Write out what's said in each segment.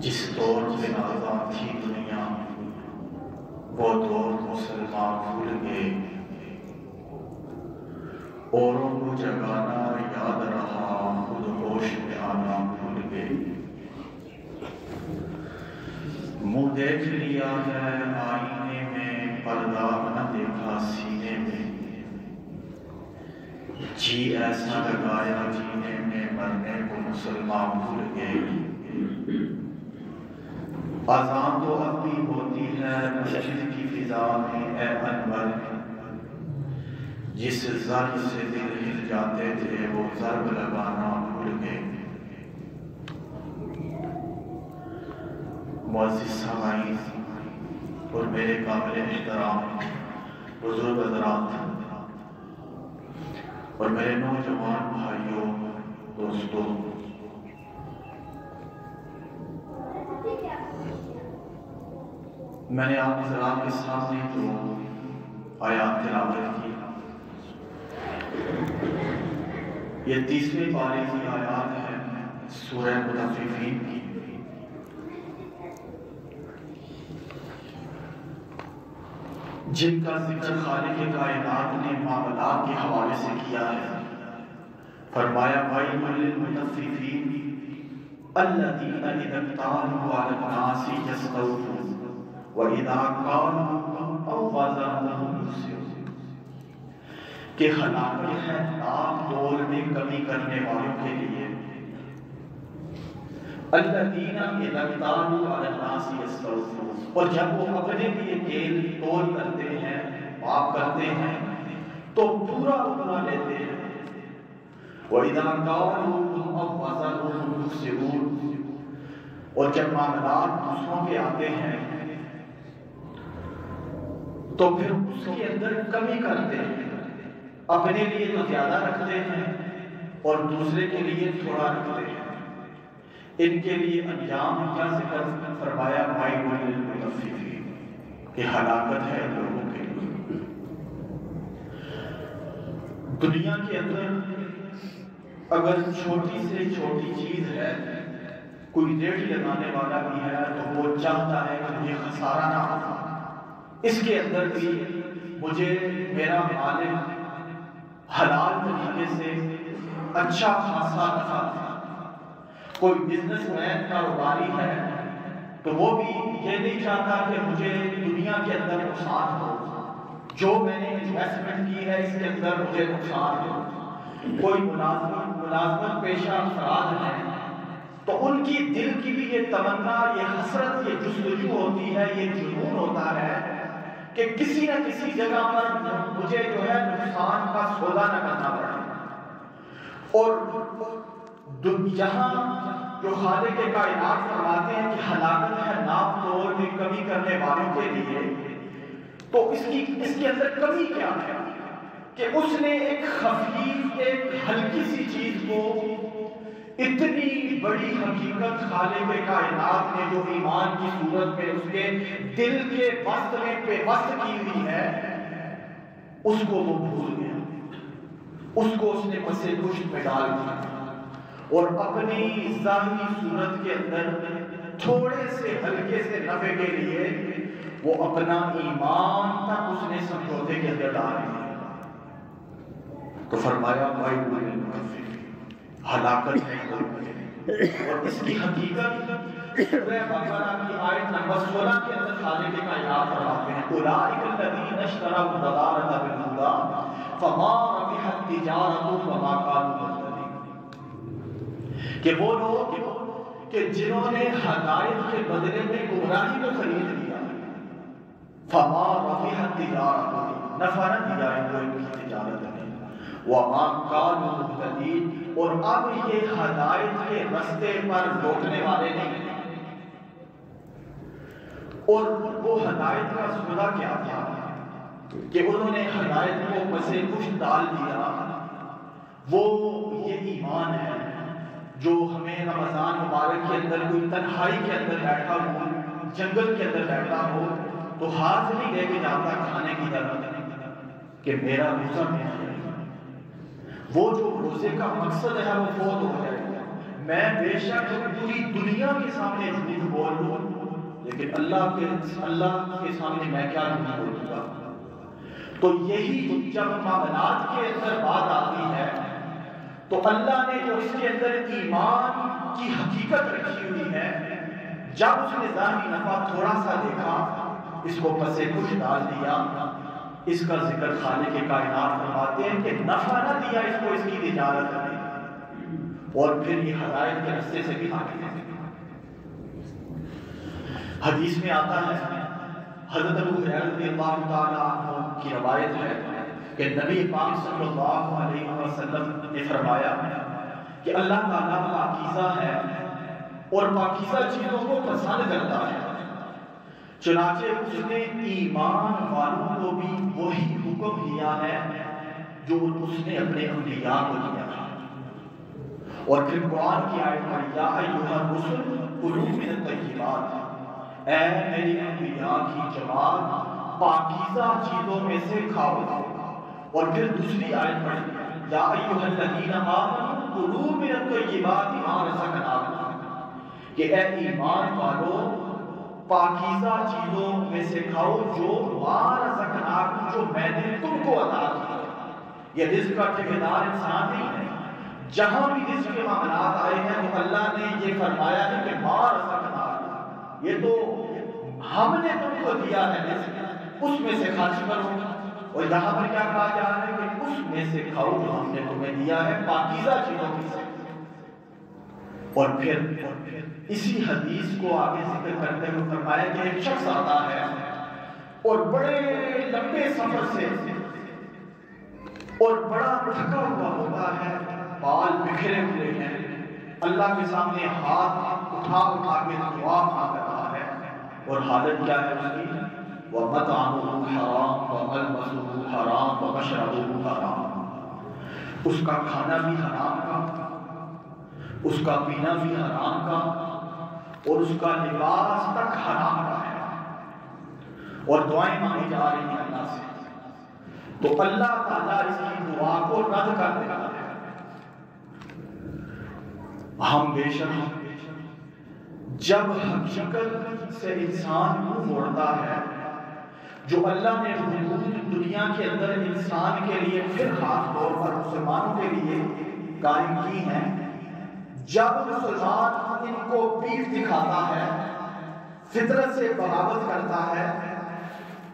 جس دور سے آزاد تھی دنیا وہ دور مسلمان بھول گئے، اوروں کو جگانا یاد رہا، خود ہوش میں آنا بھول گئے۔ منہ دیکھ لیا ہے آئینے میں، پردہ نہ دیکھا سینے میں، جی ایسا لگایا جینے میں، مرنے کو مسلمان بھول گئے۔ اذان تو اب بھی ہوتی ہے مسجد کی فضا میں، اے انور جس ضرب سے دل ہل جاتے تھے وہ ضرب لگانا بھول گئے۔ معزز سامعین اور میرے قابل احترام بزرگ حضرات اور میرے نوجوان بھائیوں دوستوں، میں نے آپ حضرات کے سامنے جو آیات تلاوت کی، یہ 30ویں پارے کی آیات ہے سورہ مطففین کی۔ جن کا ذکر خالق کائنات نے معاملات کے حوالے سے کیا ہے، فرمایا وَيْلٌ لِّلْمُطَفِّفِينَ الَّذِينَ إِذَا اكْتَالُوا عَلَى النَّاسِ يَسْتَوْفُونَ وَإِذَا كَالُوهُمْ أَوْ وَزَنُوهُمْ يُخْسِرُونَ، کہ ہلاکت ہے ناپ تول میں کمی کرنے والوں کے لیے۔ الَّذِينَ إِذَا اكْتَالُوا عَلَى النَّاسِ يَسْتَوْفُونَ، اور جب وہ اپنے لیے کیل تول کرتے ہیں، ماپ کرتے ہیں تو پورا اتنا لیتے ہیں۔ وَإِذَا كَالُوهُمْ أَوْ وَزَنُوهُمْ يُخْسِرُونَ، اور جب معاملات دوسروں کے آتے ہیں تو پھر اس کے اندر کمی کرتے ہیں، اپنے لیے تو زیادہ رکھتے ہیں اور دوسرے کے لیے تھوڑا رکھتے ہیں۔ ان کے لیے انجام کیا ذکر فرمایا وَيْلٌ لِّلْمُطَفِّفِينَ، کہ ہلاکت ہے ان لوگوں کے لیے۔ دنیا کے اندر اگر چھوٹی سے چھوٹی چیز ہے، کوئی ریٹ لگانے والا بھی ہے تو وہ چاہتا ہے کہ مجھے خسارہ نہ ہو، اس کے اندر بھی مجھے میرا مالک حلال طریقے سے اچھا خاصا نفع۔ کوئی بزنس مین کاروباری ہے تو وہ بھی یہ نہیں چاہتا کہ مجھے دنیا کے اندر نقصان ہو، جو میں نے انویسٹمنٹ کی ہے اس کے اندر مجھے نقصان ہو۔ کوئی ملازمت پیشہ افراد ہیں تو ان کی دل کی بھی یہ تمنا، یہ حسرت، یہ جستجو ہوتی ہے، یہ جنون ہوتا ہے کہ کسی نہ کسی جگہ پر مجھے جو ہے نقصان کا سودا نہ کرنا پڑے۔ اور یہاں جو خالق کائنات فرماتے ہیں کہ ہلاکت ہے ناپ تول میں کمی کرنے والوں کے لیے، تو اس کے اندر کمی کیا ہے کہ اس نے ایک خفیف، ایک ہلکی سی چیز کو اتنی بڑی حقیقت خالق کائنات نے جو ایمان کی صورت میں اس کے دل کے وسط میں پیوست کی ہوئی ہے، اس کو وہ بھول گیا، اس کو اس نے پس پشت میں ڈال دیا اور اپنی ظاہری صورت کے اندر تھوڑے سے ہلکے سے نفع کے لیے وہ اپنا ایمان تک اس نے سمجھوتے کے اندر ڈال دیا۔ تو فرمایا وَيْلٌ لِّلْمُطَفِّفِينَ، ہلاکت ہے اور اس کی حقیقت سورہ بقرہ کی آیت نمبر 16 کے اندر خالق کائنات فرماتے ہیں اولئک الذین اشتروا الضلالۃ بالہدی فما ربحت تجارتهم وما كانوا مهتدین، کہ وہ لوگ کہ جنہوں نے ہدایت کے بدلے میں گمراہی کو خرید لیا، فما ربحت تجارتهم، نفع نہ دیا ان کو ان کی تجارت نے، وما كانوا مهتدین، اور اب یہ ہدایت کے رستے پر روکنے والے نہیں۔ اور وہ ہدایت کا سودا کیا تھا کہ انہوں نے ہدایت کو پسے کچھ ڈال دیا، وہ یہ ایمان ہے جو ہمیں رمضان مبارک کے اندر کوئی تنہائی کے اندر بیٹھا ہو، جنگل کے اندر بیٹھا ہو تو ہاتھ نہیں لے کے جاتا کھانے کی طرف کہ میرا روزہ میں ہے، وہ جو روزے کا مقصد ہے وہ فوت ہو جائے گا، میں بے شک پوری دنیا کے سامنے جھوٹ بول لوں لیکن اللہ کے سامنے میں کیا جھوٹ بولوں گا؟ تو یہی جب معاملات کے اندر بات آتی ہے تو اللہ نے جو اس کے اندر ایمان کی حقیقت رکھی ہوئی ہے، جب اس نے ظاہری نفع تھوڑا سا دیکھا اس کو پسے کچھ ڈال دیا۔ اس کا ذکر خالق کائنات فرماتے ہیں کہ نفع نہ دیا اس کو اس کی تجارت نے، اور پھر یہ ہدایت کے راستے سے بھی آگے۔ حدیث میں آتا ہے، حضرت ابو ہریرہ رضی اللہ تعالی عنہ کی روایت ہے کہ نبی پاک صلی اللہ علیہ وسلم نے فرمایا کہ اللہ تعالیٰ پاکیزہ ہے اور پاکیزہ چیزوں کو پسند کرتا ہے، چنانچہ اس نے ایمان والوں کو بھی وہی حکم دیا ہے جو اس نے اپنے انبیاء کو دیا تھا۔ اور پھر قرآن کی آیت پڑھی، یا ایھا الرسل کلوا من الطیبات، اے میری انبیاء کی جماعت پاکیزہ چیزوں میں سے کھاؤ۔ اور پھر دوسری آیت پڑھی، یا ایھا الذین آمنوا کلوا من الطیبات ما رزقناکم، کہ اے ایمان والو پاکیزہ چیزوں میں سے کھاؤ جو ما رزقناکم، جو میں نے تم کو عطا کیا۔ یہ رزق کا ٹھیکیدار انسان نہیں ہے، جہاں بھی رزق کے معاملات آئے ہیں تو اللہ نے یہ فرمایا ہے کہ ما رزقناکم، یہ تو ہم نے تم کو دیا ہے رزق، اس میں سے خرچ کرو۔ اور یہاں پر کیا کہا جا رہا ہے کہ اس میں سے کھاؤ جو ہم نے تمہیں دیا ہے پاکیزہ چیزوں میں سے۔ اور پھر اسی حدیث کو آگے ذکر کرتے ہوئے فرمایا کہ ایک شخص آتا ہے اور بڑے لمبے سفر سے اور بڑا تھکا ہوا ہوتا ہے، بال بکھرے ہوئے ہیں، اللہ کے سامنے ہاتھ اٹھا کے دعا مانگ رہا ہے، اور حالت کیا ہے اس کی؟ وَمَطْعَمُهُ حَرَامٌ وَمَلْبَسُهُ حَرَامٌ وَمَشْرَبُهُ حَرَامٌ، اس کا کھانا بھی حرام کا، اس کا پینا بھی حرام کا، اور اس کا لباس تک حرام کا ہے، اور دعائیں مانگی جا رہی ہیں اللہ سے، تو اللہ تعالیٰ اس کی دعا کو رد کر دیتا ہے۔ ہم بے شک جب حقیقت سے انسان منہ موڑتا ہے، جو اللہ نے حدود دنیا کے اندر انسان کے لیے پھر خاص طور پر مسلمانوں کے لیے قائم کی ہیں، جب مسلمان ان کو پیٹھ دکھاتا ہے، فطرت سے بغاوت کرتا ہے،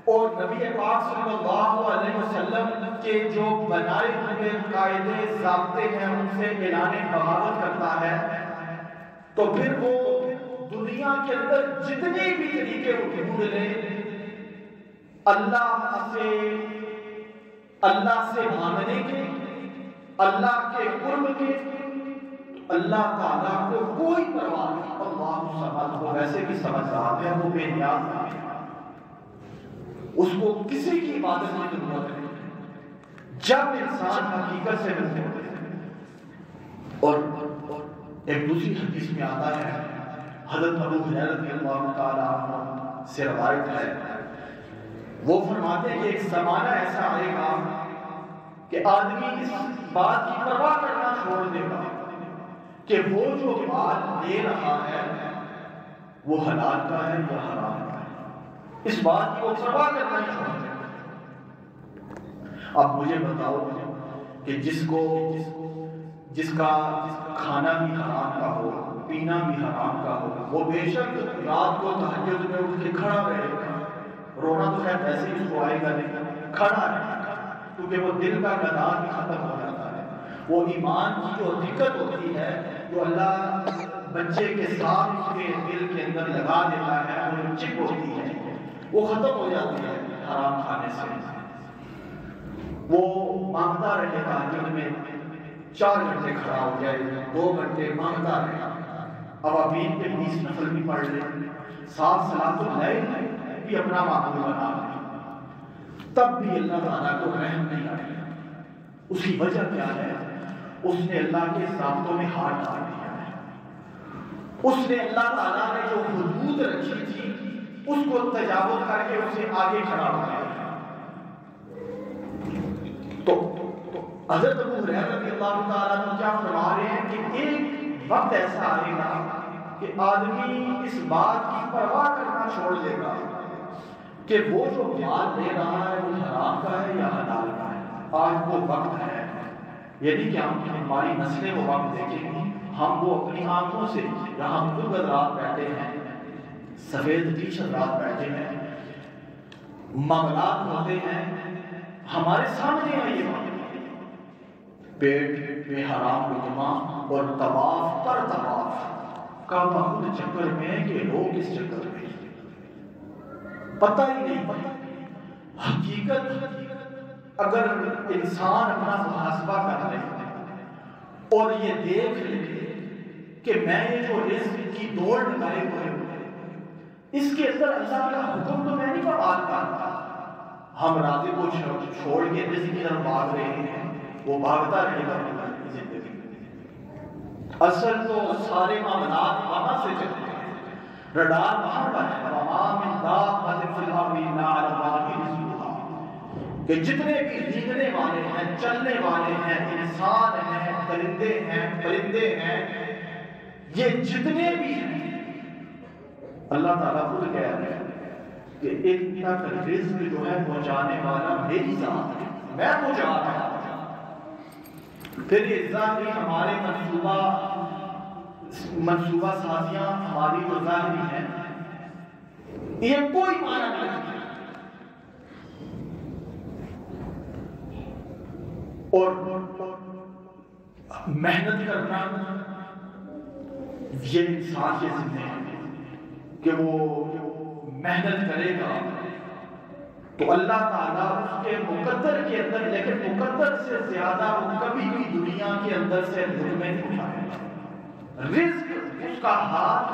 اور نبی پاک صلی اللہ علیہ وسلم کے جو بنائے ہوئے قاعدے ضابطے ہیں ان سے اعلان بغاوت کرتا ہے، تو پھر وہ دنیا کے اندر جتنے بھی طریقے ڈھونڈ لے اللہ سے مانگنے کے، اللہ کے قرب کے، اللہ تعالیٰ کو کوئی پرواہ نہیں۔ اللہ سمجھ کو ویسے بھی سمجھدار ہے، وہ بے نیاز ہے، اس کو کسی کی عبادت کی ضرورت نہیں جب انسان حقیقت سے ملتے ہیں۔ اور ایک دوسری حدیث میں آتا ہے، حضرت ابو ہریرہ رضی اللہ تعالی عنہ سے روایت ہے، وہ فرماتے ہیں کہ ایک زمانہ ایسا آئے گا کہ آدمی اس بات کی پرواہ کرنا چھوڑ دے گا کہ وہ جو مال لے رہا ہے وہ حلال کا ہے یا حرام کا ہے، اس بات کی وہ پرواہ کرنا ہی چھوڑ دے گا۔ اب مجھے بتاؤ کہ جس کا کھانا بھی حرام کا ہو، پینا بھی حرام کا ہو، وہ بے شک رات کو تہجد میں اٹھ کے کھڑا رہے گا، رونا تو خیر ویسے ہی اس کو آئے گا نہیں، کھڑا رہے گا، کیونکہ وہ دل کا گدار بھی ختم ہو جاتا ہے۔ وہ ایمان کی جو حقیقت ہوتی ہے، جو اللہ بچے کے ساتھ اس کے دل کے اندر لگا دیتا ہے، وہ چپ ہوتی ہے، وہ ختم ہو جاتی ہے حرام کھانے سے۔ وہ مانگتا رہے گا، دن میں 4 گھنٹے کھڑا ہو جائے، 2 گھنٹے مانگتا رہے گا، اوابین کے 20 نفل بھی پڑھ لے، 7 صلاۃ اللیل بھی اپنا معمول بنا لے، تب بھی اللہ تعالیٰ کو رحم نہیں آئے گا۔ اس کی وجہ کیا ہے؟ اس نے اللہ کے ضابطوں میں ہاتھ ڈال دیا ہے، اس نے اللہ تعالیٰ نے جو حدود رکھی تھی اس کو تجاوز کر کے اسے آگے کھڑا ہو گیا۔ تو حضرت ابو ہریرہ رضی اللہ تعالیٰ عنہ کیا فرما رہے ہیں کہ ایک وقت ایسا آئے گا کہ آدمی اس بات کی پرواہ کرنا چھوڑ دے گا کہ وہ جو مال دے رہا ہے وہ حرام کا ہے یا حلال کا ہے۔ آج وہ وقت ہے، یعنی کہ ہماری نسلیں وہ وقت دیکھیں گی، ہم وہ اپنی آنکھوں سے یہاں خود رات بیٹھے ہیں، سفید ٹی شرٹ رات بیٹھے ہیں، معاملات ہوتے ہیں، ہمارے سامنے ہے یہ وقت، پیٹ میں حرام لقمہ اور طواف پر طواف کا خود چکر میں کہ لوگ اس چکر میں پتہ ہی نہیں۔ حقیقت اگر انسان اپنا محاسبہ کر لے اور یہ دیکھ لے کہ میں یہ جو رزق کی دوڑ لگائے ہوئے اس کے اندر اللہ کا حکم تو میں نہیں برباد کرتا، ہم راضی کو چھوڑ کے رزق کی طرف بھاگ رہے ہیں، وہ بھاگتا رہے گا زندگی میں۔ اصل تو سارے معاملات وہاں سے چلتے ہیں، رڈار وہاں پر ہے، کہ جتنے بھی دیکھنے والے ہیں، چلنے والے ہیں، انسان ہیں، درندے ہیں، پرندے ہیں، یہ جتنے بھی ہیں، اللہ تعالیٰ خود کہہ رہے ہیں کہ ایک تک رزق جو ہے پہنچانے والا میری ذات ہے، میں پہنچا رہا ہوں۔ پھر یہ ظاہری ہمارے منصوبہ سازیاں ہماری جو ظاہری ہیں یہ کوئی معنی نہیں ہے، اور محنت کرنا یہ انسان کے ذمہ ہے کہ وہ محنت کرے گا تو اللہ تعالیٰ اس کے مقدر کے اندر، لیکن مقدر سے زیادہ وہ کبھی بھی دنیا کے اندر سے لقمے نہیں اٹھائے گا۔ رزق اس کا ہاتھ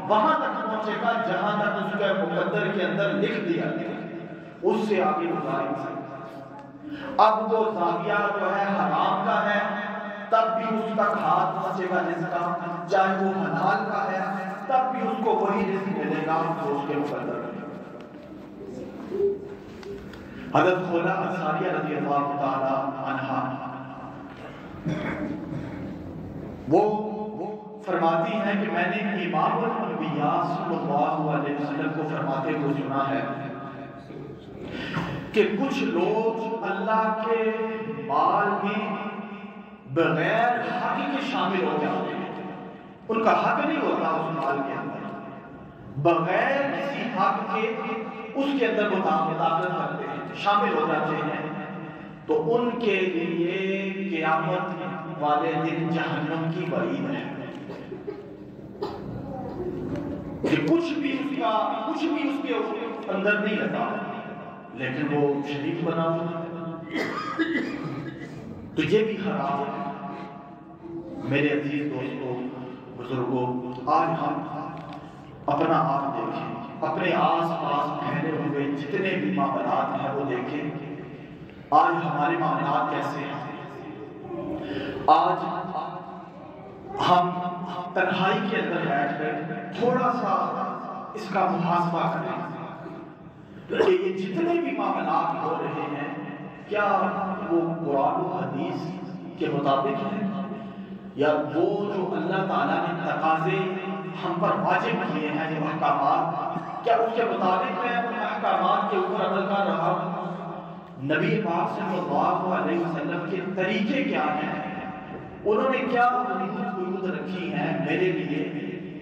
وہاں تک پہنچے گا جہاں تک اس کے مقدر کے اندر لکھ دیا گیا، اس سے آگے گزار نہیں سکتا۔ اب وہ زاویہ جو ہے حرام کا ہے تب بھی اس تک ہاتھ پہنچے گا رزق کا، چاہے وہ حلال کا ہے تب بھی اس کو وہی رزق ملے گا جو اس کے مقدر ہے۔ حضرت خولہ انصاریہ رضی اللہ تعالی عنہا وہ فرماتی ہیں کہ میں نے امام الانبیاء صلی اللہ علیہ وسلم کو فرماتے ہوئے سنا ہے کہ کچھ لوگ اللہ کے مال میں بغیر حق کے شامل ہو جاتے ہیں، ان کا حق نہیں ہوتا اس مال کے اندر، بغیر کسی حق کے اس کے اندر مداخلت کرتے ہیں، شامل ہو جاتے ہیں، تو ان کے لیے قیامت والے دن جہنم کی وعید ہے کہ کچھ بھی اس کے اندر نہیں رہتا لیکن وہ شریک بنا ہوا، تو یہ بھی حرام ہے۔ میرے عزیز دوستوں، بزرگوں، آج ہم اپنا آپ دیکھیں، اپنے آس پاس پھیلے ہوئے جتنے بھی معاملات ہیں وہ دیکھیں، آج ہمارے معاملات کیسے ہیں۔ آج ہم تنہائی کے اندر بیٹھ کر تھوڑا سا اس کا محاسبہ کریں کہ یہ جتنے بھی معاملات ہو رہے ہیں کیا وہ قرآن و حدیث کے مطابق ہیں، یا وہ جو اللہ تعالیٰ نے تقاضے ہم پر واجب کیے ہیں جو احکامات، کیا اس کے مطابق میں ان احکامات کے اوپر عمل کر رہا ہوں۔ نبی پاک صلی اللہ علیہ وسلم کے طریقے کیا ہیں، انہوں نے کیا حدود رکھی ہیں میرے لیے،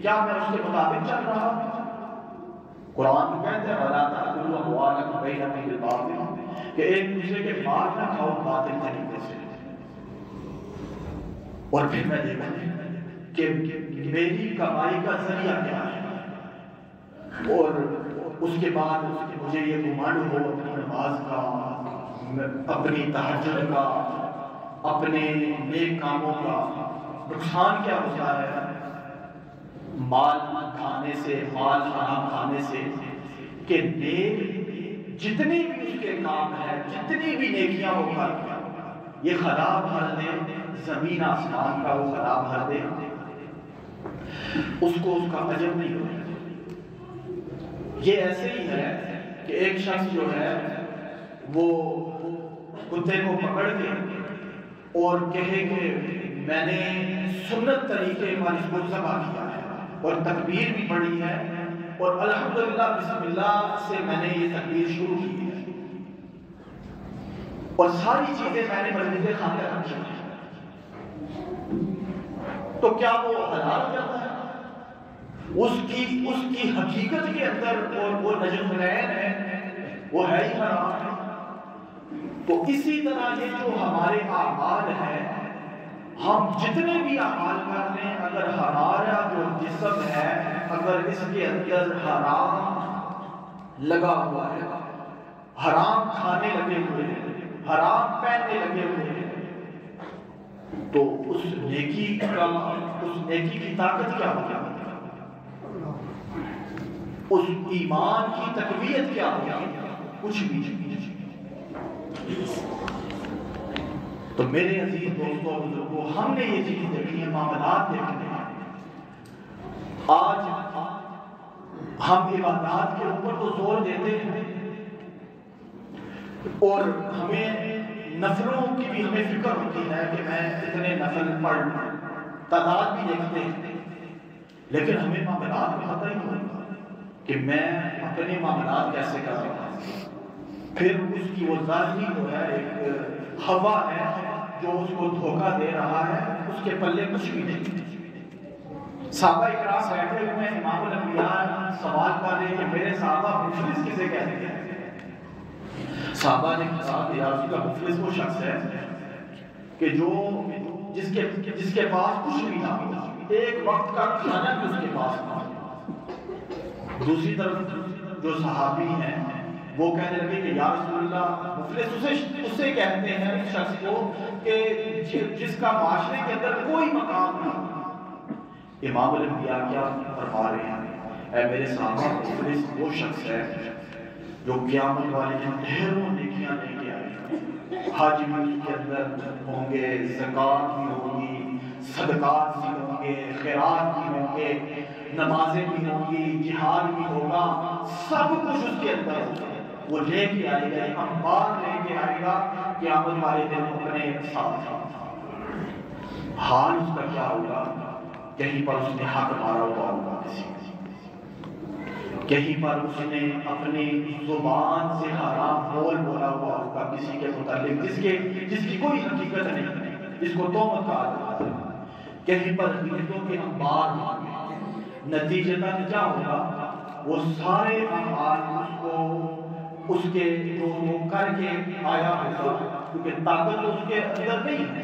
کیا میں اس کے مطابق چل رہا ہوں۔ قرآن کو کہتے ہیں وَلَا تَأْكُلُوا أَمْوَالَكُمْ بَيْنَكُمْ بِالْبَاطِلِ کہ ایک دوسرے کے مال نہ کھاؤ باطل طریقے سے۔ اور پھر میں دیکھوں کہ میری کمائی کا ذریعہ کیا ہے، اور اس کے بعد مجھے یہ گمان ہو اپنی نماز کا، اپنی تہجد کا، اپنے نیک کاموں کا نقصان کیا ہوتا ہے مال کھانے سے، مال حرام کھانے سے، کہ نیک جتنی بھی اس کے کام ہیں، جتنی بھی نیکیاں وہ کرتا یہ خراب بھر دے، زمین آسمان کا وہ خراب بھر دے، اس کو اس کا اجر نہیں ہوتا۔ یہ ایسے ہی ہے کہ ایک شخص جو ہے وہ کتے کو پکڑ کے اور کہے کہ میں نے سنت طریقے پر اس کو ذبح کیا ہے اور تکبیر بھی پڑھی ہے اور الحمدللہ بسم اللہ سے میں نے یہ تکبیر شروع کی ہے اور ساری چیزیں میں نے مسجد خانہ رکھی ہیں، تو کیا وہ حلال ہو جاتا ہے؟ اس کی حقیقت کے اندر وہ نجسین ہے، وہ ہے ہی حرام ہے۔ تو اسی طرح یہ جو ہمارے اعمال ہیں، ہم جتنے بھی اعمال کر رہے ہیں، اگر ہمارا جو جسم ہے اگر اس کے اندر حرام لگا ہوا ہے، حرام کھانے لگے ہوئے ہیں، حرام پہننے لگے ہوئے ہیں، تو اس نیکی کی طاقت کیا ہوگی؟ اس ایمان کی تقویت کیا ہوگی؟ کچھ بھی نہیں۔ تو میرے عزیز دوستوں بزرگوں، ہم نے یہ چیز دیکھی ہے، معاملات دیکھنے ہیں۔ آج ہم عبادات کے اوپر تو زور دیتے ہیں اور ہمیں نفلوں کی بھی ہمیں فکر ہوتی ہے کہ میں اتنے نفل پڑھ لوں، تعداد بھی دیکھتے ہیں، لیکن ہمیں معاملات میں پتہ ہی نہیں ہوتا کہ میں اپنے معاملات کیسے کر رہا ہوں۔ پھر اس کی وہ ظاہری جو ہے ایک ہوا ہے جو اس کو دھوکہ دے رہا ہے، اس کے پلے کچھ بھی نہیں۔ صحابہ اکرام بیٹھے ہوئے ہیں، امام الانبیاء سوال کر رہے ہیں کہ میرے صحابہ مفلس کسے کہتے ہیں؟ صحابہ نے کہا کہ یا رسول اللہ، مفلس وہ شخص ہے کہ جس کے پاس کچھ بھی نہ ہو، ایک وقت کا کھانا بھی اس کے پاس نہ ہو۔ دوسری طرف جو صحابی ہیں وہ کہنے لگے کہ یا رسول اللہ، مفلس اسے کہتے ہیں اس شخص کو کہ جس کا معاشرے کے اندر کوئی مقام نہیں۔ امام الانبیاء کیا فرما رہے ہیں؟ اے میرے صحابہ، مفلس وہ شخص ہے جو قیامت والے دن ڈھیروں نیکیاں لے کے آئے گا، حج بھی اس کے اندر ہوں گے، زکوٰۃ بھی ہوگی، صدقات بھی ہوں گے، خیرات بھی ہوں گے، نمازیں بھی ہوں گی، جہاد بھی ہوگا، سب کچھ اس کے اندر ہوگا۔ وہ لے کے آئے گا، انبار لے کے آئے گا قیامت والے دن اپنے ساتھ۔ حال اس کا کیا ہوگا؟ کہیں پر اس نے حق مارا ہوا ہوگا، کہیں پر اس نے اپنی زبان سے حرام بول بولا ہوا ہوگا کسی کے متعلق جس کی کوئی حقیقت نہیں، جس کو تہمت کہا جاتا ہے۔ کہیں پر غیبتوں کے انبار ہوں گے، نتیجتاً کیا ہوگا؟ وہ سارے اعمال اس کے جو وہ کر کے آیا ہوگا، کیونکہ طاقت تو اس کے اندر نہیں ہے،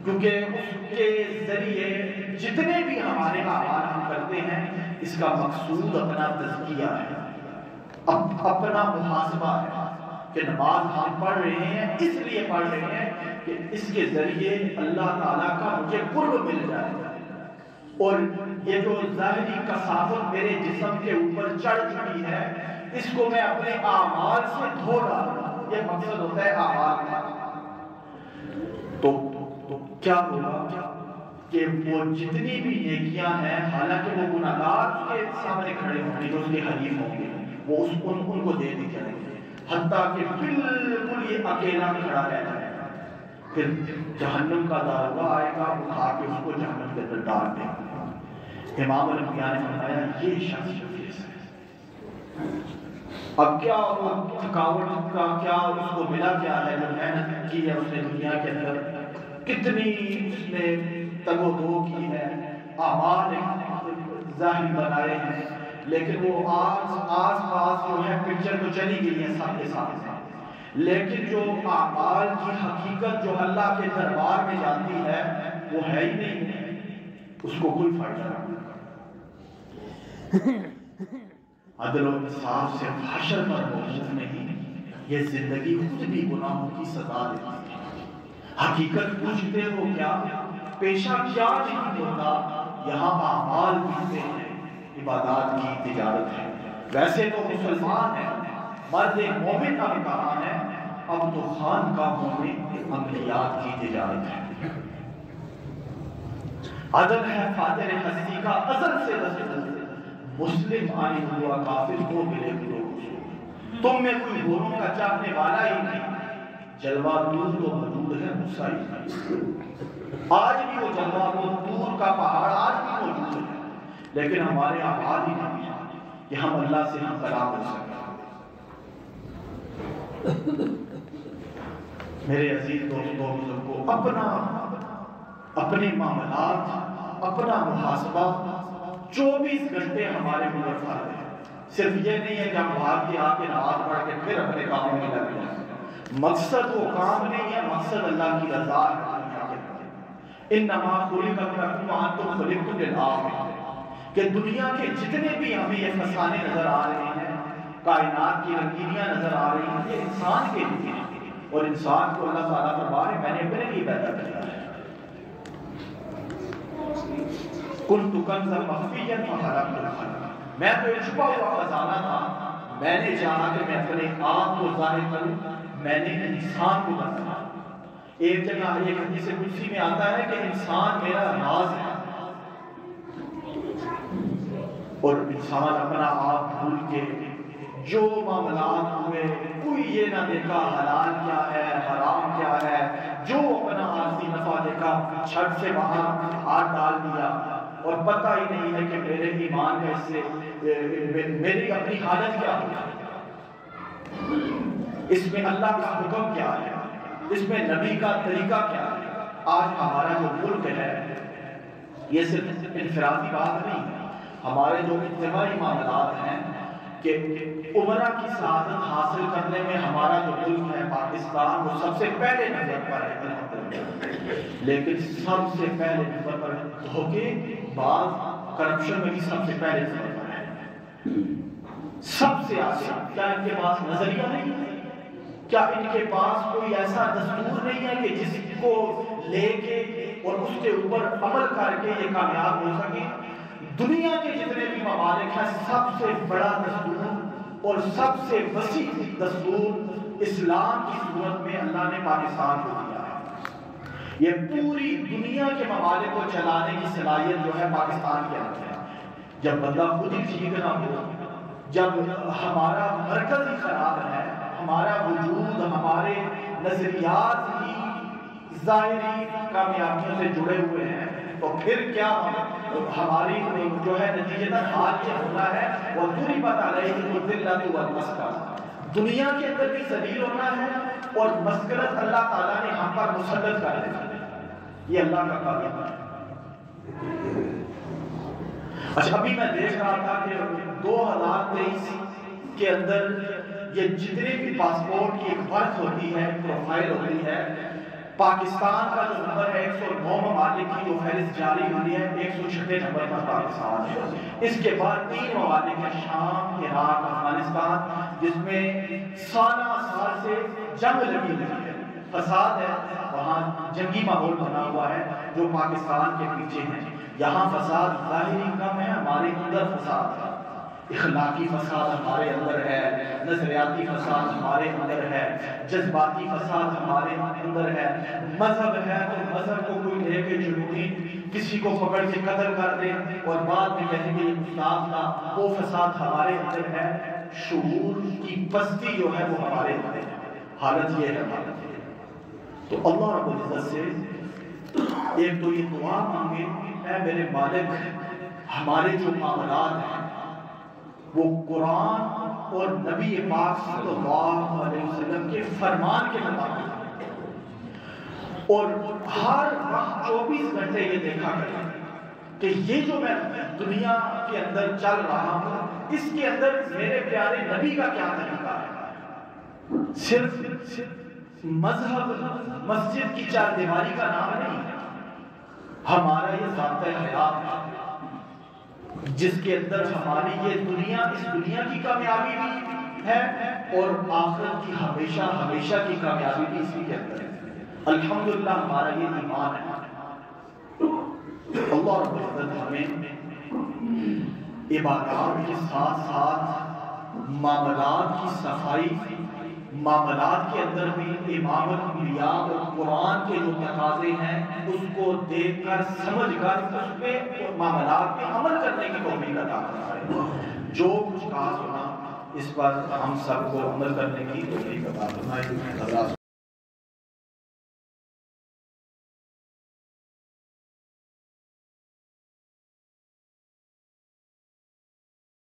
کیونکہ اس کے ذریعے جتنے بھی ہمارے اعمال ہم کرتے ہیں، اس کا مقصود اپنا تزکیہ ہے، اپنا محاسبہ ہے کہ نماز ہم پڑھ رہے ہیں اس لیے پڑھ رہے ہیں کہ اس کے ذریعے اللہ تعالیٰ کا مجھے قرب مل جائے، اور یہ جو ظاہری کثافت میرے جسم کے اوپر چڑھ چکی ہے، اس کو میں اپنے اعمال سے دھو ڈالوں، یہ مقصد ہوتا ہے اعمال کا۔ تو کیا ہوگا کہ وہ جتنی بھی نیکیاں ہیں، حالانکہ وہ گناہگار اس کے سامنے کھڑے ہوں گے، جو اس کے حریف ہوں گے، وہ ان کو دے دی جائیں گے، حتیٰ کہ بالکل یہ اکیلا کھڑا رہ جائے گا۔ پھر جہنم کا داروغہ آئے گا، اٹھا کے اس کو جہنم کے اندر ڈال دے گا۔ امام الانبیاء نے فرمایا یہ شخص مفلس ہے۔ اب کیا تھکاوٹ کا کیا اس کو ملا کیا ہے؟ جو محنت کی ہے اس نے دنیا کے اندر، کتنی اس نے تگ و دو کی ہے، اعمال ظاہر بنائے ہیں، لیکن وہ آس پاس جو ہے پکچر تو چلی گئی ہے سب کے سامنے، لیکن جو اعمال کی حقیقت جو اللہ کے دربار میں جاتی ہے وہ ہے ہی نہیں، اس کو کوئی فائدہ نہیں۔ عدل و انصاف سے حشر پر موقوف نہیں، یہ زندگی خود بھی گناہوں کی سزا دیتی ہے۔ حقیقت پوچھتے ہو کیا؟ پیشہ کیا نہیں ہوتا؟ یہاں اعمال ملتے ہیں، عبادات کی تجارت ہے۔ ویسے تو مسلمان ہیں، مرد مومن اب کہاں ہے؟ اب تو خانقاہوں میں عملیات کی تجارت ہے۔ عدل ہے فاتر ہستی کا ازل سے دستور، مسلم آئی ہوا کافر کو ملے گرو حضور۔ تم میں کوئی گوروں کا چاہنے والا ہی نہیں، جلوہ دور تو موجود ہے مسائی۔ آج بھی وہ جلوہ، وہ دور کا پہاڑ آج بھی موجود ہے، لیکن ہمارے آواز ہی نہیں ہے کہ ہم اللہ سے ہم کلام ہو سکیں۔ میرے عزیز دوستوں بزرگوں، اپنے معاملات، اپنا محاسبہ 24 گھنٹے ہمارے اوپر فرض ہے۔ صرف یہ نہیں ہے کہ ہم بھاگ کے آ کے نماز پڑھ کے پھر اپنے کاموں میں لگ جائیں۔ مقصد وہ کام نہیں ہے، مقصد اللہ کی رضا ہے۔ انما خلقتم وانتم خلقتم للآخرۃ، کہ دنیا کے جتنے بھی ہمیں یہ فسانے نظر آ رہے ہیں، کائنات کی رنگینیاں نظر آ رہی ہیں، یہ انسان کے لیے ہیں، اور انسان کو اللہ تعالیٰ فرما رہے ہیں میں نے اپنے لیے پیدا کیا ہے۔ کنت کنزا مخفیا فخلقت الخلق، میں تو ایک چھپا ہوا خزانہ تھا، میں نے چاہا کہ میں اپنے آپ کو ظاہر کروں، میں نے انسان کو بنایا۔ ایک جگہ ایک حدیث قدسی میں آتا ہے کہ انسان میرا راز ہے، اور انسان اپنا آپ بھول کے جو معاملات ہوئے کوئی یہ نہ دیکھا حلال کیا ہے حرام کیا ہے، جو اپنا عارضی نفع دیکھا چھت سے باہر ہاتھ ڈال دیا، اور پتہ ہی نہیں ہے کہ میرے ایمان کا اس سے میری اپنی حالت کیا ہے، اس میں اللہ کا حکم کیا ہے، اس میں نبی کا طریقہ کیا ہے۔ آج ہمارا جو ملک ہے یہ صرف انفرادی بات نہیں ہے، ہمارے جو اجتماعی معاملات ہیں کہ عمرہ کی سعادت حاصل کرنے میں ہمارا جو ملک ہے پاکستان وہ سب سے پہلے نمبر پر ہے، لیکن سب سے پہلے نمبر پر دھوکے باز کرپشن میں بھی سب سے پہلے نمبر پر ہے، سب سے آگے۔ کیا ان کے پاس نظریہ نہیں ہے؟ کیا ان کے پاس کوئی ایسا دستور نہیں ہے کہ جس کو لے کے اور اس کے اوپر عمل کر کے یہ کامیاب ہو سکے؟ دنیا کے جتنے بھی ممالک ہیں سب سے بڑا دستور اور سب سے وسیع دستور اسلام کی صورت میں اللہ نے پاکستان کو دیا ہے۔ یہ پوری دنیا کے ممالک کو چلانے کی صلاحیت جو ہے پاکستان کے اندر ہے۔ جب بندہ خود ہی ٹھیک نہ ہو، جب ہمارا مرکز ہی خراب ہے، ہمارا وجود ہمارے نظریات ہی ظاہری کامیابیوں سے جڑے ہوئے ہیں، تو پھر کیا ہماری جو ہے نتیجتاً حال یہ ہونا ہے وَضُرِبَتْ عَلَيْهِمُ الذِّلَّةُ وَالْمَسْكَنَةُ، دنیا کے اندر بھی ذلیل ہونا ہے اور مسکنت اللہ تعالیٰ نے ہم پر مسلط کر دینا ہے۔ یہ اللہ کا کام ہے۔ اچھا، ابھی میں دیکھ رہا تھا کہ 2023 کے اندر یہ جتنے بھی پاسپورٹ کی ایک برتھ ہوتی ہے، پروفائل ہوتی ہے، پاکستان کا جو نمبر ہے 109 ممالک کی جو فہرست جاری ہوئی ہے 106 نمبر پر پاکستان ہے۔ اس کے بعد 3 ممالک ہیں، شام، عراق، افغانستان، جس میں سالہ سال سے جنگ لگی ہوئی ہے، فساد ہے، وہاں جنگی ماحول بنا ہوا ہے جو پاکستان کے پیچھے ہیں۔ یہاں فساد ظاہری کم ہے، ہمارے اندر فساد ہے، اخلاقی فساد ہمارے اندر ہے، نظریاتی فساد ہمارے اندر ہے، جذباتی فساد ہمارے اندر ہے، مذہب ہے تو مذہب کو کوئی لے کے جنونی کسی کو پکڑ کے قتل کر دے اور بعد میں کہیں گے یہ استاد تھا، وہ فساد ہمارے اندر ہے، شعور کی پستی جو ہے وہ ہمارے اندر ہے۔ حالت یہ ہے، تو اللہ رب العزت سے ایک تو یہ دعا مانگے، اے میرے مالک ہمارے جو معاملات ہیں وہ قرآن اور نبی پاک صلی اللہ علیہ وسلم کے فرمان کے مطابق، اور ہر وقت 24 گھنٹے یہ دیکھا کریں کہ یہ جو میں دنیا کے اندر چل رہا ہوں اس کے اندر میرے پیارے نبی کا کیا طریقہ ہے۔ صرف مذہب مسجد کی چار دیواری کا نام نہیں، ہمارا یہ ضابطۂ حیات ہے جس کے اندر ہماری یہ دنیا، اس دنیا کی کامیابی بھی ہے اور آخرت کی ہمیشہ ہمیشہ کی کامیابی بھی اسی کے اندر ہے۔ الحمدللہ ہمارا یہ ایمان ہے۔ اللہ رب العزت ہمیں عبادات کے ساتھ ساتھ معاملات کی صفائی، معاملات کے اندر بھی امام الانبیاء اور قرآن کے جو تقاضے ہیں اس کو دیکھ کر سمجھ کر اس پہ معاملات پہ عمل کرنے کی توفیق عطا فرمائے۔ جو کچھ کہا سنا اس پر ہم سب کو عمل کرنے کی توفیق عطا فرمائے۔